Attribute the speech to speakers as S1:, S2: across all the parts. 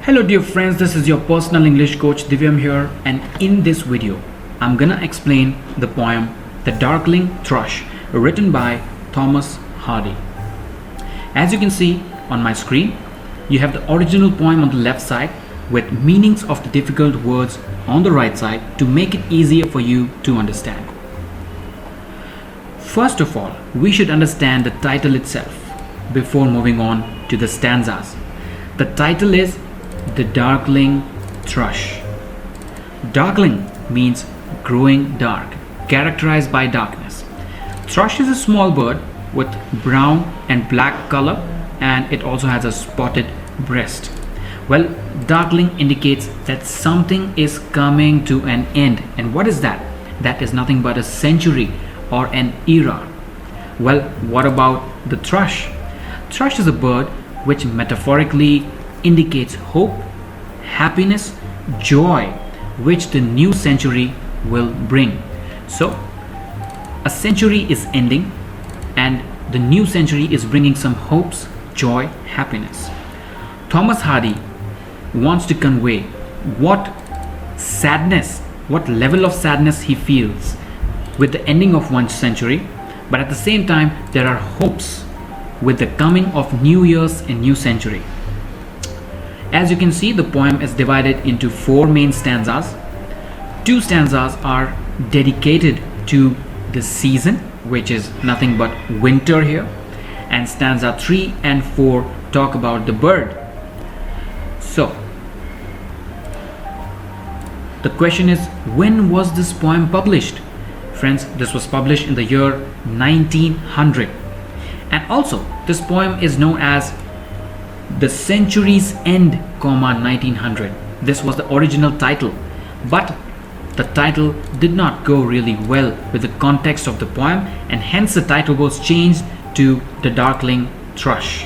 S1: Hello dear friends, this is your personal English coach Divyam here, and in this video I'm gonna explain the poem The Darkling Thrush, written by Thomas Hardy. As you can see on my screen, you have the original poem on the left side with meanings of the difficult words on the right side to make it easier for you to understand. First of all, we should understand the title itself before moving on to the stanzas. The title is The Darkling Thrush. Darkling means growing dark, characterized by darkness. Thrush is a small bird with brown and black color, and it also has a spotted breast. Well, darkling indicates that something is coming to an end. And what is that? That is nothing but a century or an era. Well, what about the thrush? Thrush is a bird which metaphorically indicates hope, happiness, joy, which the new century will bring. So, a century is ending and the new century is bringing some hopes, joy, happiness. Thomas Hardy wants to convey what sadness, what level of sadness he feels with the ending of one century, but at the same time there are hopes with the coming of new years and new century. As you can see, the poem is divided into 4 main stanzas. 2 stanzas are dedicated to the season, which is nothing but winter here, and stanza 3 and 4 talk about the bird. So, the question is, when was this poem published? Friends, this was published in the year 1900. And also, this poem is known as The Century's End, 1900. This was the original title, but the title did not go really well with the context of the poem, and hence the title was changed to The Darkling Thrush.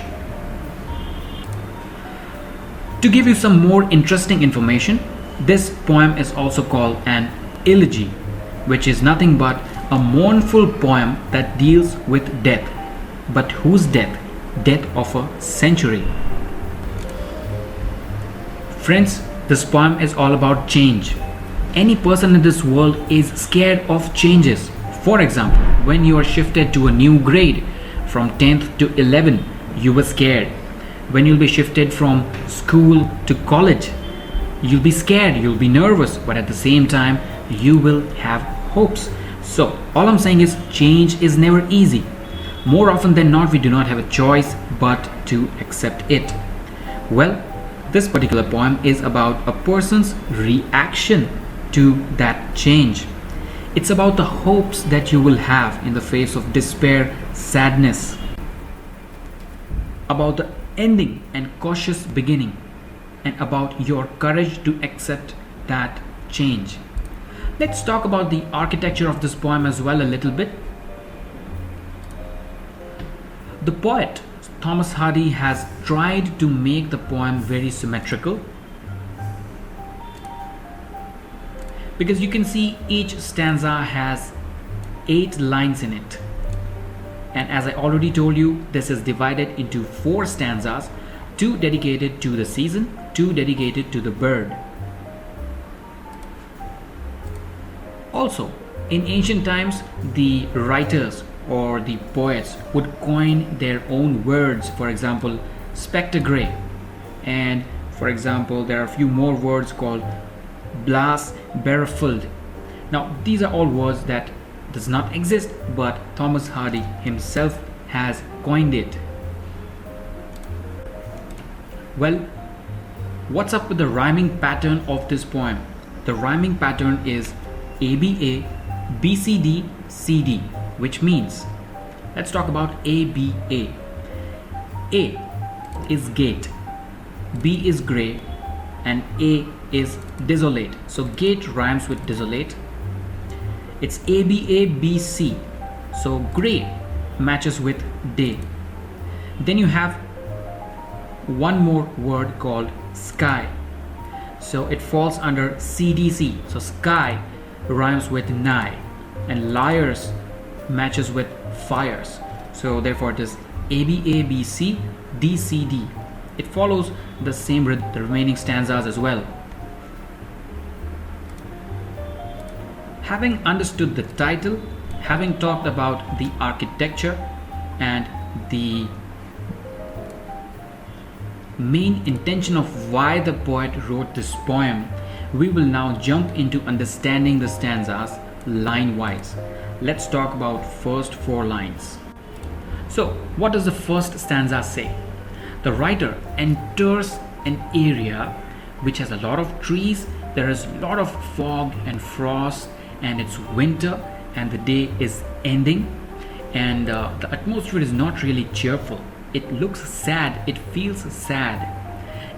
S1: To give you some more interesting information, this poem is also called an elegy, which is nothing but a mournful poem that deals with death. But whose death? Death of a century. Friends, this poem is all about change. Any person in this world is scared of changes. For example, when you are shifted to a new grade from 10th to 11th, you were scared. When you'll be shifted from school to college, you'll be scared, you'll be nervous, but at the same time, you will have hopes. So, all I'm saying is change is never easy. More often than not, we do not have a choice but to accept it. Well, this particular poem is about a person's reaction to that change. It's about the hopes that you will have in the face of despair, sadness, about the ending and cautious beginning, and about your courage to accept that change. Let's talk about the architecture of this poem as well a little bit. The poet Thomas Hardy has tried to make the poem very symmetrical, because you can see each stanza has 8 lines in it, and as I already told you, this is divided into 4 stanzas, 2 dedicated to the season, 2 dedicated to the bird. Also, in ancient times, the writers or the poets would coin their own words. For example, spectre grey, and for example there are a few more words called blas barefoot. Now these are all words that does not exist, but Thomas Hardy himself has coined it. Well, what's up with the rhyming pattern of this poem? The rhyming pattern is ABA, BCD, CD, which means, let's talk about ABA. A is gate, B is grey, and A is desolate. So gate rhymes with desolate. It's ABA, BC. So grey matches with day. Then you have one more word called sky. So it falls under CDC. So sky rhymes with nigh, and liars matches with fires. So therefore it is ABABC DCD. It follows the same rhythm, the remaining stanzas as well. Having understood the title, having talked about the architecture and the main intention of why the poet wrote this poem, we will now jump into understanding the stanzas line wise. Let's talk about first 4 lines. So, what does the first stanza say? The writer enters an area which has a lot of trees, there is a lot of fog and frost, and it's winter and the day is ending, and the atmosphere is not really cheerful. It looks sad, it feels sad.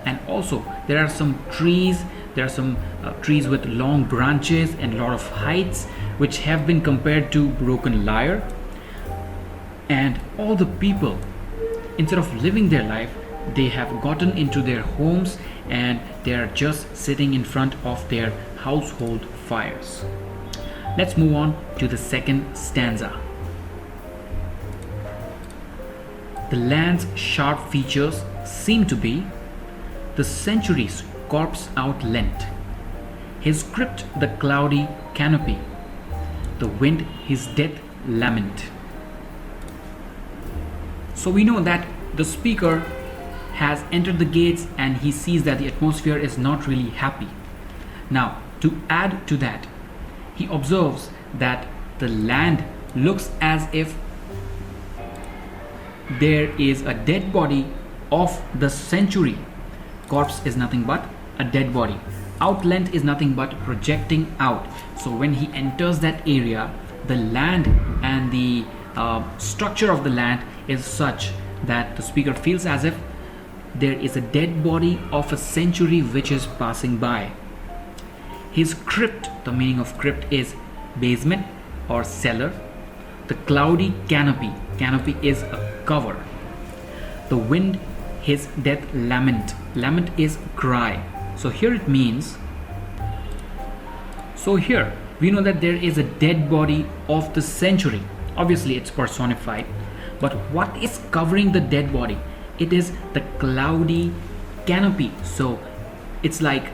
S1: And also there are some trees, trees with long branches and a lot of heights which have been compared to broken lyre. And all the people, instead of living their life, they have gotten into their homes and they are just sitting in front of their household fires. Let's move on to the second stanza. The land's sharp features seem to be the century's corpse outlent, his crypt the cloudy canopy, the wind his death lament. So we know that the speaker has entered the gates and he sees that the atmosphere is not really happy. Now, to add to that, he observes that the land looks as if there is a dead body of the century. Corpse is nothing but a dead body. Outlent is nothing but projecting out. So when he enters that area, the land and the structure of the land is such that the speaker feels as if there is a dead body of a century which is passing by. His crypt, the meaning of crypt is basement or cellar. The cloudy canopy, canopy is a cover. The wind his death lament, lament is cry. So here it means, so here we know that there is a dead body of the century. Obviously it's personified, but what is covering the dead body? It is the cloudy canopy. So it's like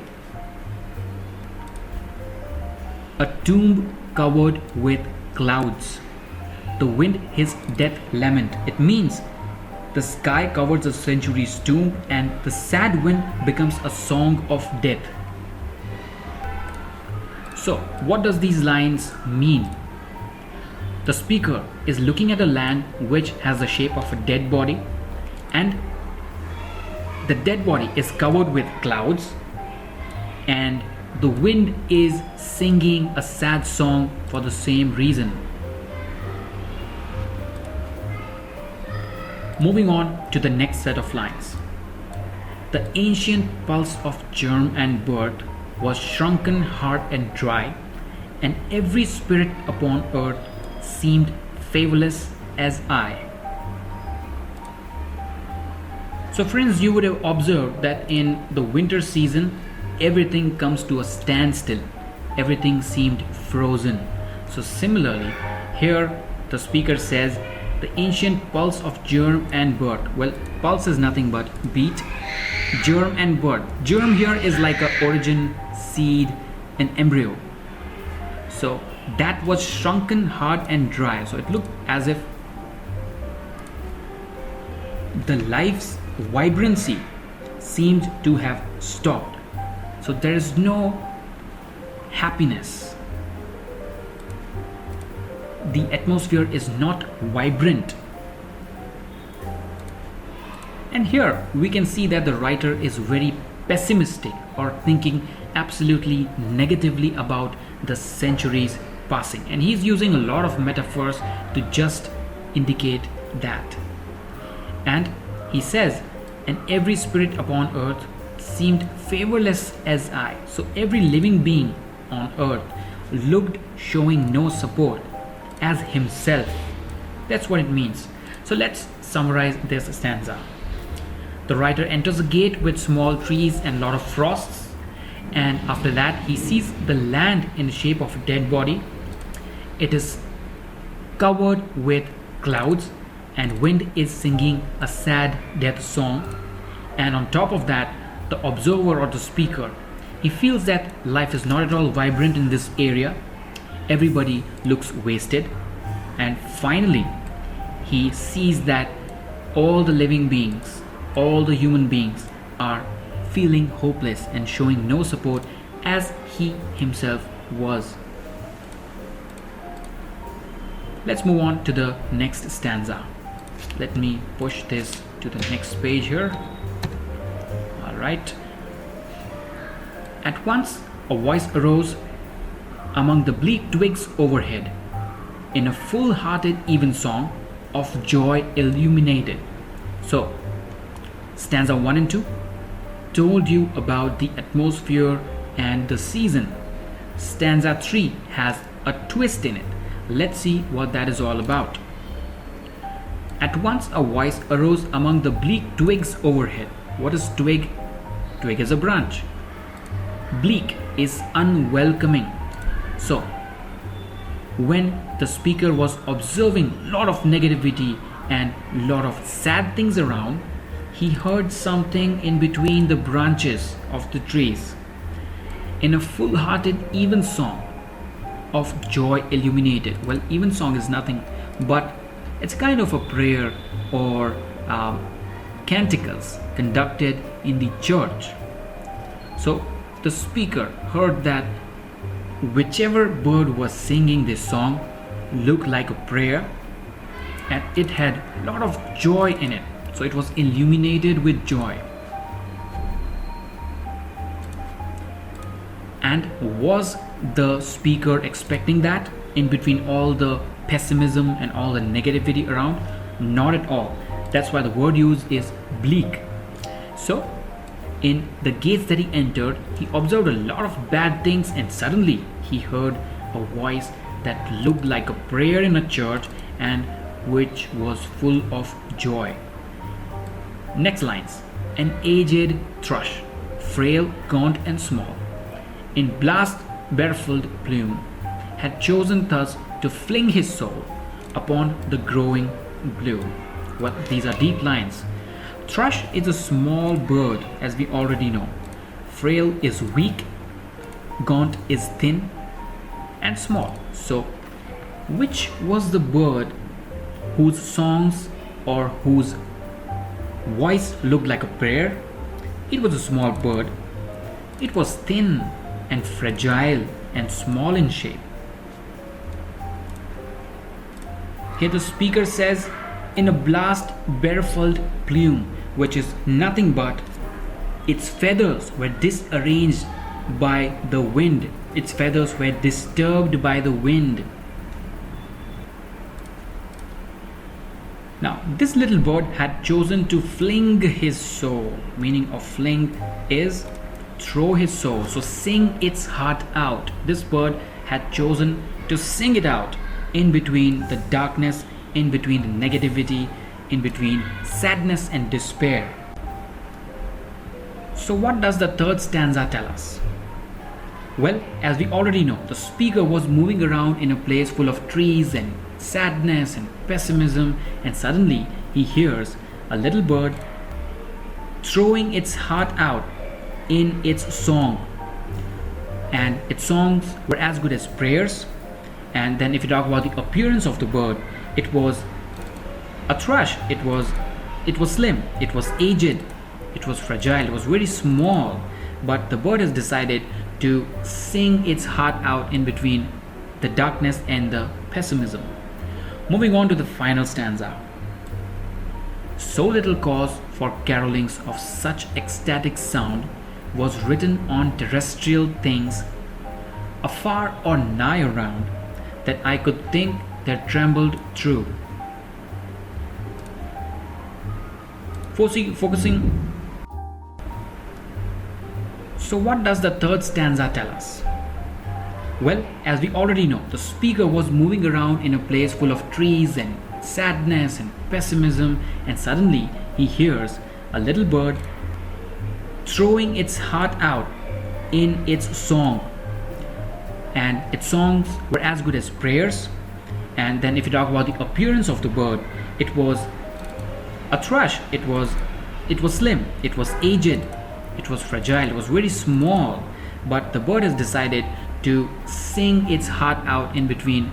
S1: a tomb covered with clouds. The wind his death lament. It means the sky covers a century's tomb and the sad wind becomes a song of death. So what does these lines mean? The speaker is looking at a land which has the shape of a dead body, and the dead body is covered with clouds, and the wind is singing a sad song for the same reason. Moving on to the next set of lines. The ancient pulse of germ and birth was shrunken hard and dry, and every spirit upon earth seemed favorless as I. So friends, you would have observed that in the winter season, everything comes to a standstill. Everything seemed frozen. So similarly, here the speaker says, the ancient pulse of germ and birth. Well, pulse is nothing but beat. Germ and birth. Germ here is like a origin, seed, an embryo. So that was shrunken hard and dry. So it looked as if the life's vibrancy seemed to have stopped. So there is no happiness. The atmosphere is not vibrant. And here we can see that the writer is very pessimistic or thinking absolutely negatively about the centuries passing, and he's using a lot of metaphors to just indicate that. And he says, and every spirit upon earth seemed favorless as I. So every living being on earth looked showing no support as himself. That's what it means. So let's summarize this stanza. The writer enters a gate with small trees and a lot of frosts, and after that he sees the land in the shape of a dead body. It is covered with clouds and wind is singing a sad death song. And on top of that, the observer or the speaker, he feels that life is not at all vibrant in this area. Everybody looks wasted. And finally, he sees that all the living beings, all the human beings are feeling hopeless and showing no support as he himself was. Let's move on to the next stanza. Let me push this to the next page here. Alright. At once a voice arose among the bleak twigs overhead, in a full-hearted evensong of joy illuminated. So, stanza 1 and 2 told you about the atmosphere and the season. Stanza 3 has a twist in it. Let's see what that is all about. At once a voice arose among the bleak twigs overhead. What is twig? Twig is a branch. Bleak is unwelcoming. So, when the speaker was observing a lot of negativity and a lot of sad things around, he heard something in between the branches of the trees. In a full-hearted evensong of joy illuminated. Well, evensong is nothing but it's kind of a prayer or canticles conducted in the church. So the speaker heard that whichever bird was singing this song looked like a prayer, and it had a lot of joy in it. So it was illuminated with joy. And was the speaker expecting that in between all the pessimism and all the negativity around? Not at all. That's why the word used is bleak. So in the gates that he entered, he observed a lot of bad things, and suddenly he heard a voice that looked like a prayer in a church and which was full of joy. Next lines. An aged thrush, frail, gaunt and small, in blast barefoot plume, had chosen thus to fling his soul upon the growing gloom. Well, these are deep lines. Thrush is a small bird, as we already know. Frail is weak, gaunt is thin, and small. So, which was the bird whose songs or whose voice looked like a prayer? It was a small bird. It was thin and fragile and small in shape. Here the speaker says, in a blast barefoot plume, which is nothing but its feathers were disarranged by the wind. Its feathers were disturbed by the wind. Now, this little bird had chosen to fling his soul. Meaning of fling is throw his soul. So sing its heart out. This bird had chosen to sing it out in between the darkness, in between the negativity, in between sadness and despair. So what does the third stanza tell us? Well, as we already know, the speaker was moving around in a place full of trees and sadness and pessimism, and suddenly he hears a little bird throwing its heart out in its song. And its songs were as good as prayers. And then if you talk about the appearance of the bird, it was a thrush. It was slim, it was aged, it was fragile, it was very small. But the bird has decided to sing its heart out in between the darkness and the pessimism. Moving on to the final stanza. So little cause for carolings of such ecstatic sound was written on terrestrial things, afar or nigh around, that I could think there trembled true. Focusing. So what does the third stanza tell us? Well, as we already know, the speaker was moving around in a place full of trees and sadness and pessimism, and suddenly he hears a little bird throwing its heart out in its song. And its songs were as good as prayers. And then if you talk about the appearance of the bird, it was a thrush. It was It was slim, it was aged, it was fragile, it was very small, but the bird has decided to sing its heart out in between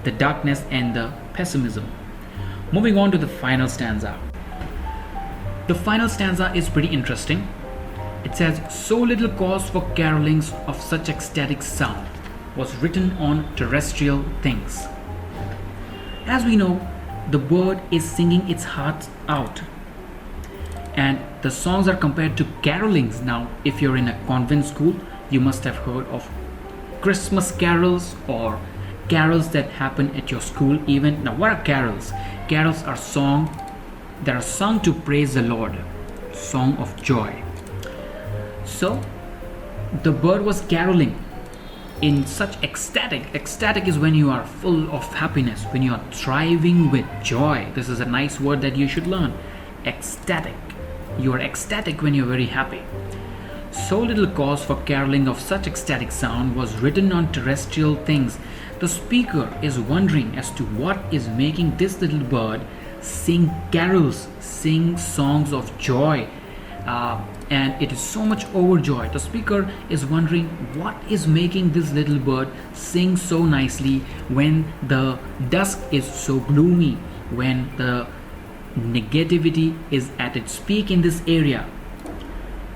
S1: the darkness and the pessimism. Moving on to the final stanza. The final stanza is pretty interesting. It says, "So little cause for carolings of such ecstatic sound was written on terrestrial things." As we know, the bird is singing its heart out, and the songs are compared to carolings. Now, if you're in a convent school, you must have heard of Christmas carols or carols that happen at your school even. Now, what are carols? Carols are songs that are sung to praise the Lord, song of joy. So the bird was caroling in such ecstatic is when you are full of happiness, when you are thriving with joy. This is a nice word that you should learn. Ecstatic. You are ecstatic when you're very happy. So little cause for caroling of such ecstatic sound was written on terrestrial things. The speaker is wondering as to what is making this little bird sing carols, sing songs of joy, and it is so much overjoyed. The speaker is wondering what is making this little bird sing so nicely when the dusk is so gloomy, when the negativity is at its peak in this area.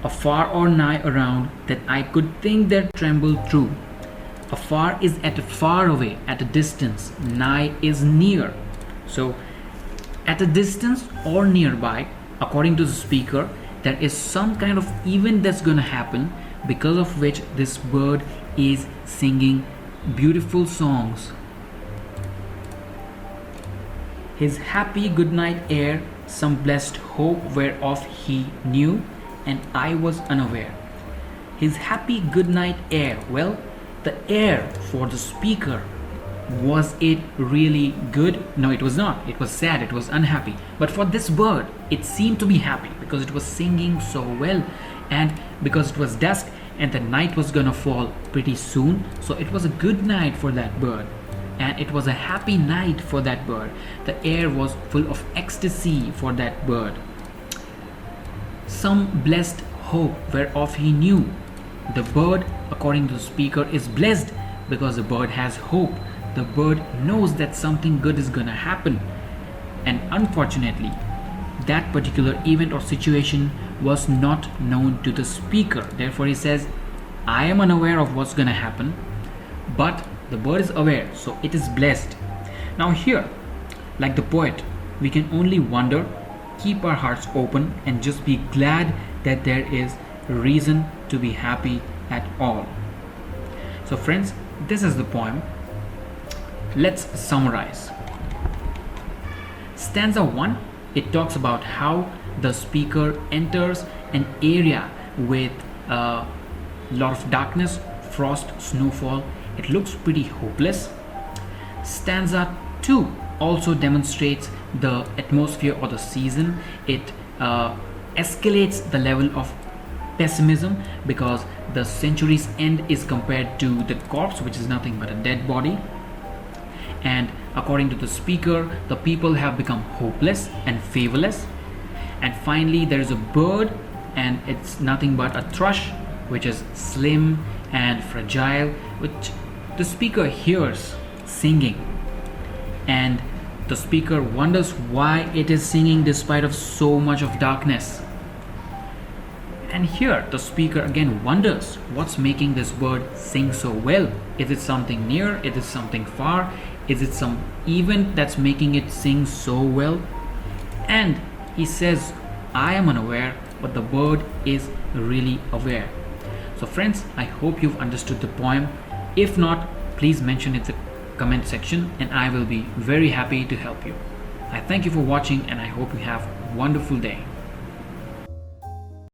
S1: Afar or nigh around, that I could think there trembled true. Afar is at a far away, at a distance. Nigh is near. So at a distance or nearby, according to the speaker, there is some kind of event that's going to happen, because of which this bird is singing beautiful songs. His happy good night air, some blessed hope whereof he knew, and I was unaware. His happy good night air. Well, the air for the speaker, was it really good? No, it was not. It was sad, it was unhappy. But for this bird, it seemed to be happy because it was singing so well, and because it was dusk and the night was gonna fall pretty soon. So it was a good night for that bird, and it was a happy night for that bird. The air was full of ecstasy for that bird. Some blessed hope whereof he knew. The bird, according to the speaker, is blessed because the bird has hope. The bird knows that something good is gonna happen. And unfortunately, that particular event or situation was not known to the speaker. Therefore, he says, I am unaware of what's gonna happen, but the bird is aware, so it is blessed. Now here, like the poet, we can only wonder, keep our hearts open, and just be glad that there is reason to be happy at all. So friends, this is the poem. Let's summarize. Stanza 1, it talks about how the speaker enters an area with a lot of darkness, frost, snowfall. It looks pretty hopeless. Stanza 2 also demonstrates the atmosphere or the season. It escalates the level of pessimism because the century's end is compared to the corpse, which is nothing but a dead body. And according to the speaker, the people have become hopeless and favorless. And finally, there is a bird, and it's nothing but a thrush, which is slim and fragile, which the speaker hears singing. And the speaker wonders why it is singing despite of so much of darkness. And here the speaker again wonders what's making this bird sing so well. Is it something near? Is it something far? Is it some event that's making it sing so well? And he says, I am unaware, but the bird is really aware. So friends, I hope you've understood the poem. If not, please mention it in the comment section and I will be very happy to help you. I thank you for watching and I hope you have a wonderful day.